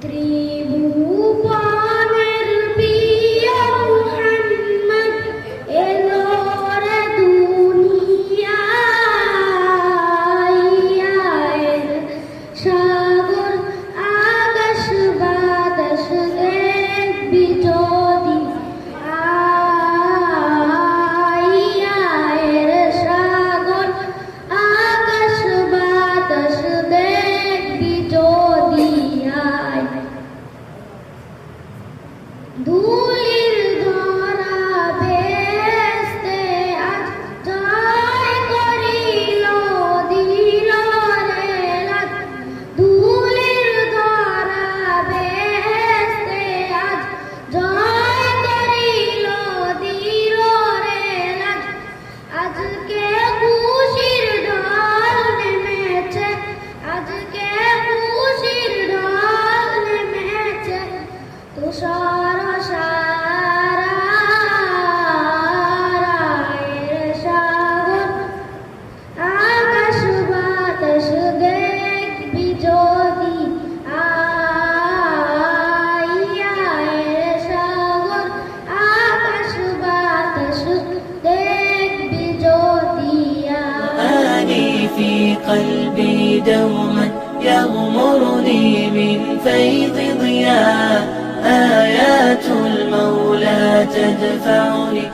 ত্রিভুবনের প্রিয় মুহাম্মদ এলো রে দুনিয়ায়, সাগর আকাশ বাতাস দেখবি যদি সাগর আকাশ বাতাস দেখবি যদি ধুলির ধরা বেহেশতে আজ জয় করিল দিল রে লাট। ধুলির ধরা বেহেশতে আজ জয় করিল দিল রে লাট। আজকে খুশির ঢল নেমেছে, আজকে খুশির ঢল নেমেছে, তুষার সারায়ের সাগর আকাশ বাতাস দেখবি যদি সাগর আকাশ বাতাস দেখবি যদি أني في قلبي دوما يغمرني من فيض ضياء، آيات المولى تدفعني